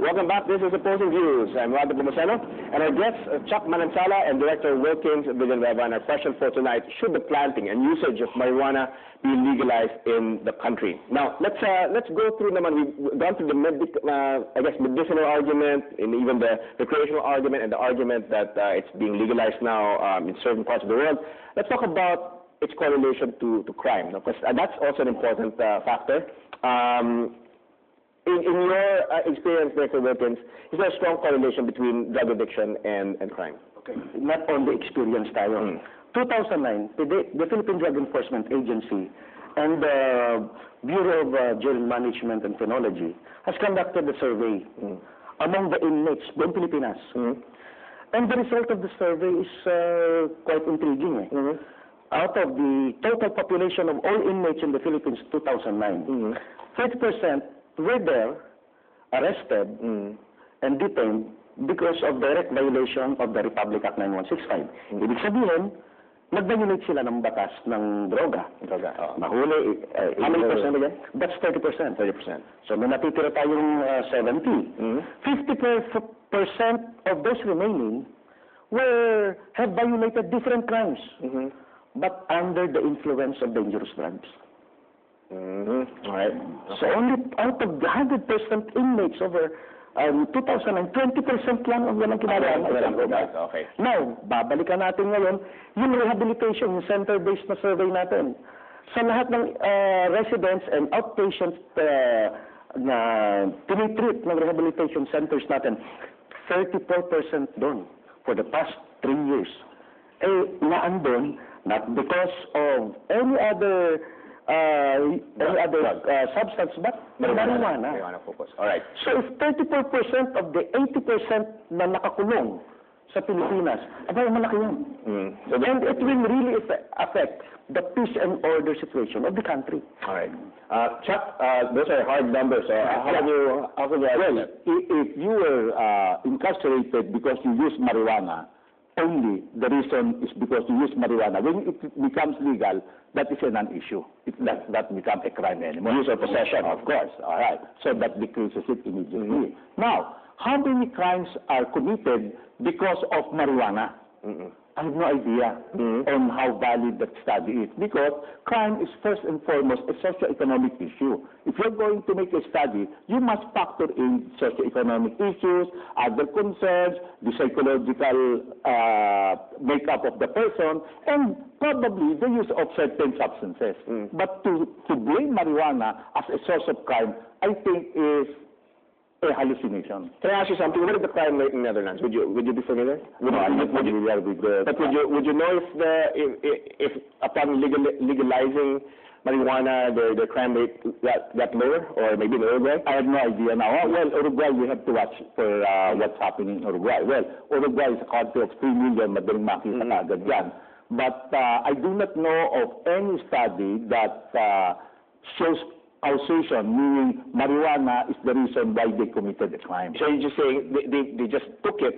Welcome back. This is Opposing Views. I'm Roger Pomoceno, and our guests, Chuck Manansala and Director Wilkins Villanueva. And our question for tonight: should the planting and usage of marijuana be legalized in the country? Now, let's go through them. We've gone through the medicinal argument, and even the recreational argument, and the argument that it's being legalized now in certain parts of the world. Let's talk about its correlation to crime, because that's also an important factor. In your experience, Director Wilkins, is there a strong correlation between drug addiction and crime? Okay. Not only experience tayo. 2009, the Philippine Drug Enforcement Agency and the Bureau of Jail Management and Penology has conducted a survey among the inmates in Pilipinas. And the result of the survey is quite intriguing. Out of the total population of all inmates in the Philippines 2009, 30% were there arrested and detained because of direct violation of the Republic Act 9165. Ibig sabihin, nag-violate sila ng batas ng droga. Mahuli. How many percent again? That's 30%. 30%. So may natitira tayong 70. 50% of those remaining have violated different crimes, but under the influence of dangerous drugs. All right. So only out of the 100% inmates over 2009, 20% lang ang walang kinalaman. Okay. Now, babalikan natin ngayon yung rehabilitation, yung center-based na survey natin. Sa lahat ng residents and outpatients na tinitreat ng rehabilitation centers natin, 34% doon for the past 3 years. Naandun, not because of any other substance, but marijuana. Marijuana focus. All right. So if 34% of the 80% na nakakulong sa Pilipinas, abay malaki yan. And it will really affect the peace and order situation of the country. All right. Chuck, those are hard numbers. How can you well, if you were incarcerated because you use marijuana, only the reason is because you use marijuana. When it becomes legal, that is a non-issue. It does not become a crime anymore. Use or possession, of course. All right. So that decreases it immediately. Now, how many crimes are committed because of marijuana? I have no idea on how valid that study is, because crime is first and foremost a socio-economic issue. If you're going to make a study, you must factor in socio-economic issues, other concerns, the psychological makeup of the person, and probably the use of certain substances. But to blame marijuana as a source of crime, I think is a hallucination. Can I ask you something? What is the crime rate in the Netherlands? Would you be familiar? I'm not familiar with the... But would you know if upon legalizing marijuana, the crime rate got lower, or maybe in Uruguay? I have no idea now. Well, Uruguay, we have to watch for what's happening in Uruguay. Well, Uruguay is a country of 3 million, madaling makita na agad yan. But I do not know of any study that shows causation, meaning marijuana is the reason why they committed the crime. So you're just saying they just took it.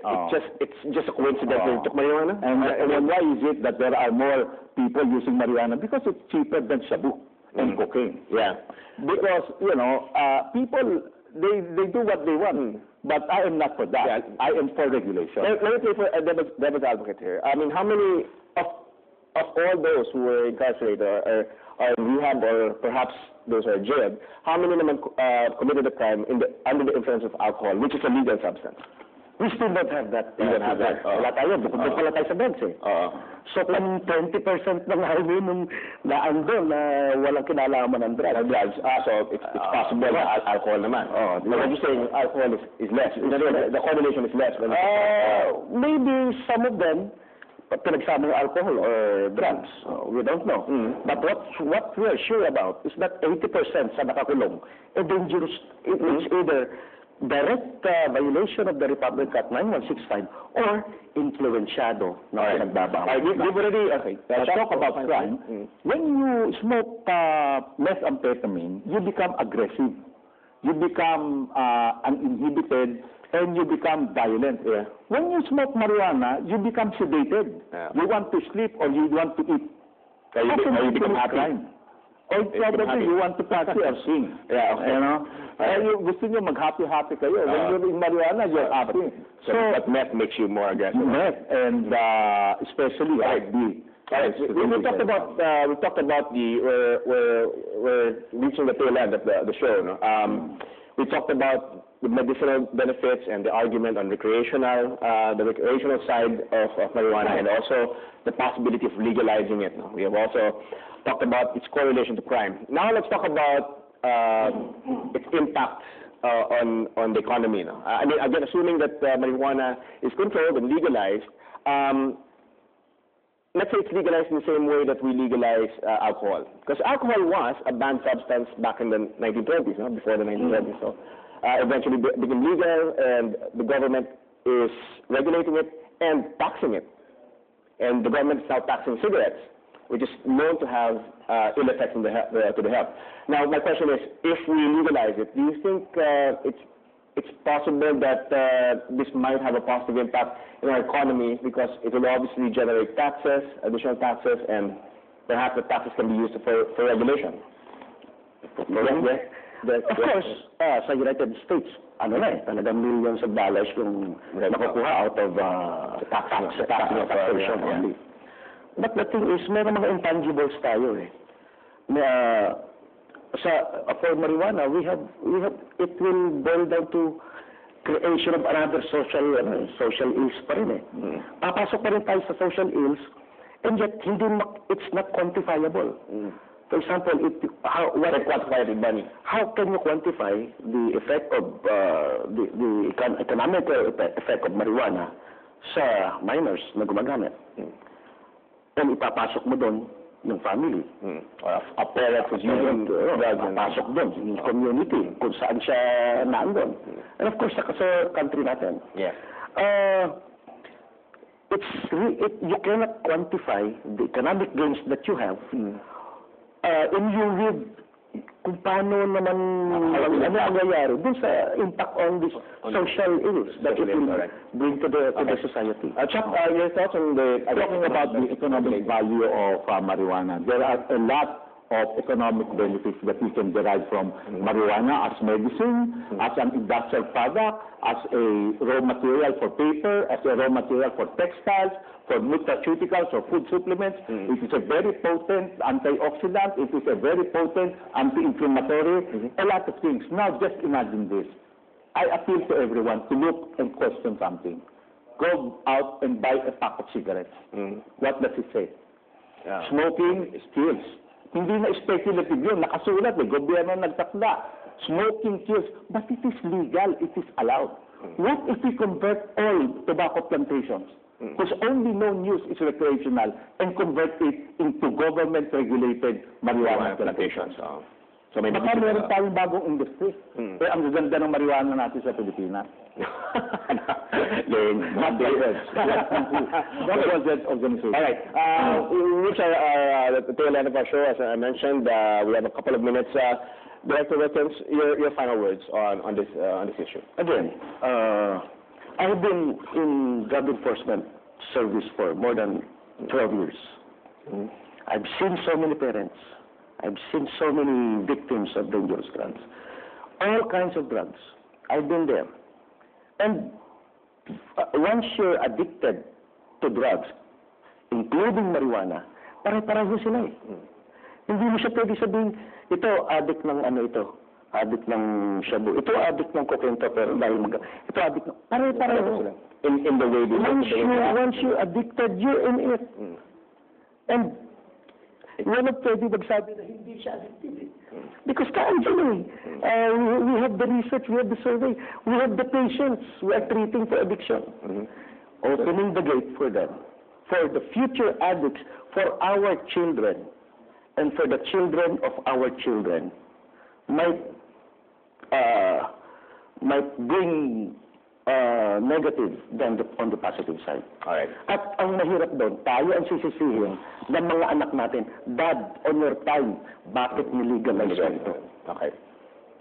It's just a coincidence that they took marijuana? And why is it that there are more people using marijuana? Because it's cheaper than shabu and cocaine. Yeah. Because, people, they do what they want. But I am not for that. Yeah. I am for regulation. Let me play for a devil's advocate here. I mean, how many of all those who were incarcerated or in rehab, or perhaps those who are jailed, how many naman committed a crime under the influence of alcohol, which is a legal substance? We still don't have that. You don't have that. Wala tayo. Bukod pala tayo sa drugs eh. So kung 20% ng nung naandun na walang kinalaman ng drugs. So it's possible na alcohol naman. But I'm just saying alcohol is less. The correlation is less. Maybe some of them pinagsama ng alcohol or drugs. We don't know. But what we are sure about is that 80% sa nakakulong a dangerous, it's either direct violation of the Republic Act 9165 or influensyado na nagbabaw. Let's talk about crime. When you smoke methamphetamine, you become aggressive. You become uninhibited, and you become violent. When you smoke marijuana, you become sedated. You want to sleep or you want to eat. Or you become happy. Crime? Or probably you want to party or sing. Yeah, okay. You know? Gusto nyo mag-happy-happy kayo. When you're in marijuana, you're happy. But meth makes you more aggressive. meth, and especially IB. Right. We talked about we're reaching the tail end of the show. No? We talked about the medicinal benefits and the argument on the recreational side of marijuana, and also the possibility of legalizing it. No? We have also talked about its correlation to crime. Now let's talk about its impact on the economy. No? I mean, again, assuming that marijuana is controlled and legalized. Let's say it's legalized in the same way that we legalize alcohol. Because alcohol was a banned substance back in the 1920s, no? Before the 1920s. So eventually became legal, and the government is regulating it and taxing it. And the government is now taxing cigarettes, which is known to have ill effects to the health. Now, my question is, if we legalize it, do you think it's possible that this might have a positive impact in our economy, because it will obviously generate taxes, additional taxes, and perhaps the taxes can be used for regulation? Of course, sa United States, talagang millions of dollars yung nakukuha out of taxation only. But the thing is, meron mga intangibles tayo eh. For marijuana, we have it will boil down to creation of another social ills pa rin eh. Papasok pa rin tayo sa social ills, and yet it's not quantifiable. For example, how can you quantify the effect of the economic effect of marijuana sa minors na gumagamit? And ipapasok mo doon yung family. A parent who's using drugs, pasok doon, yung community, kung saan siya naandun. And of course, sa country natin. Yeah. You cannot quantify the economic gains that you have, and you read kung paano naman ano nangyayari dun sa impact on this social ills that it will bring to the society. Chuck, your thoughts on talking about the economic value of marijuana. There are a lot of economic benefits that we can derive from marijuana as medicine, as an industrial product, as a raw material for paper, as a raw material for textiles, for nutraceuticals or food supplements. It is a very potent antioxidant. It is a very potent anti-inflammatory, a lot of things. Now, just imagine this. I appeal to everyone to look and question something. Go out and buy a pack of cigarettes. What does it say? Smoking kills. Hindi na speculative yun. Nakasulat, gobyerno nagtakda. Smoking kills. But it is legal. It is allowed. What if we convert all tobacco plantations, whose only known use is recreational, and convert it into government-regulated marijuana plantations? So maybe baka meron tayong bagong industry. Eh, ang gaganda ng marijuana natin sa Pilipinas. Not the organization. All right. We reach the tail end of our show. As I mentioned, we have a couple of minutes. Director Wilkins, your final words on this issue. Again, I have been in drug enforcement service for more than 12 years. I've seen so many parents. I've seen so many victims of dangerous drugs. All kinds of drugs. I've been there. And once you're addicted to drugs, including marijuana, pare-pareho sila eh. Hindi mo siya pwede sabihin, ito, addict ng addict ng shabu. Ito, addict ng cocaine to, pero dahil ito, addict ng... Pare-pareho sila. In the way they once you're addicted, you're in it. And wala pwede magsabi na hindi siya addicted. Because we have the research, we have the survey, we have the patients we are treating for addiction. Opening the gate for them, for the future addicts, for our children, and for the children of our children, might bring negative than on the positive side. All right. At ang mahirap doon, tayo ang sisisihin ng mga anak natin, Dad, on your time, bakit nilegalize ito? Okay.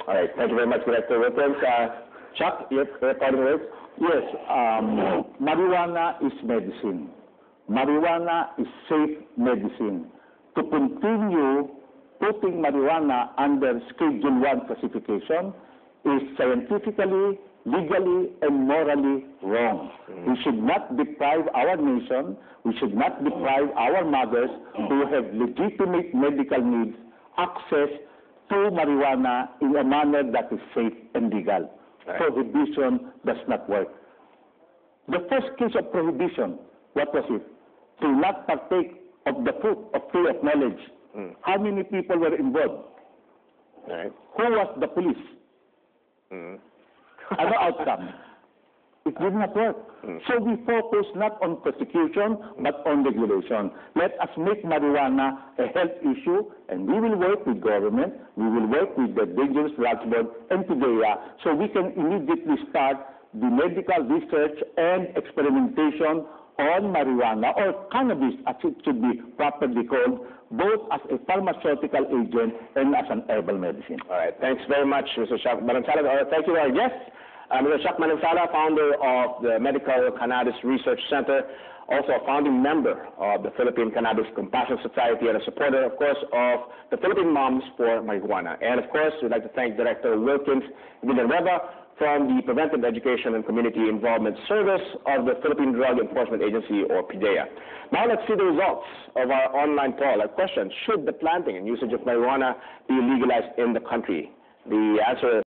All right. Thank you very much, Director Wilkins. Chuck, your parting words? Yes. Marijuana is medicine. Marijuana is safe medicine. To continue putting marijuana under Schedule 1 classification is scientifically, legally, and morally wrong. We should not deprive our nation, we should not deprive our mothers who have legitimate medical needs access to marijuana in a manner that is safe and legal. Right. Prohibition does not work. The first case of prohibition, what was it? To not partake of the fruit of tree of knowledge. How many people were involved? Right. Who was the police? Ano outcome? It did not work. So we focus not on prosecution, but on regulation. Let us make marijuana a health issue, and we will work with government, we will work with the Dangerous Drugs Board and PDEA, so we can immediately start the medical research and experimentation on marijuana, or cannabis, as it should be properly called, both as a pharmaceutical agent and as an herbal medicine. All right. Thanks very much, Mr. Chuck Manansala. Thank you to our guest, Mr. Chuck Manansala, founder of the Medical Cannabis Research Center, also a founding member of the Philippine Cannabis Compassion Society, and a supporter, of course, of the Philippine Moms for Marijuana. And, of course, we'd like to thank Director Wilkins Villanueva from the Preventive Education and Community Involvement Service of the Philippine Drug Enforcement Agency, or PDEA. Now let's see the results of our online poll. Our question: should the planting and usage of marijuana be legalized in the country? The answer is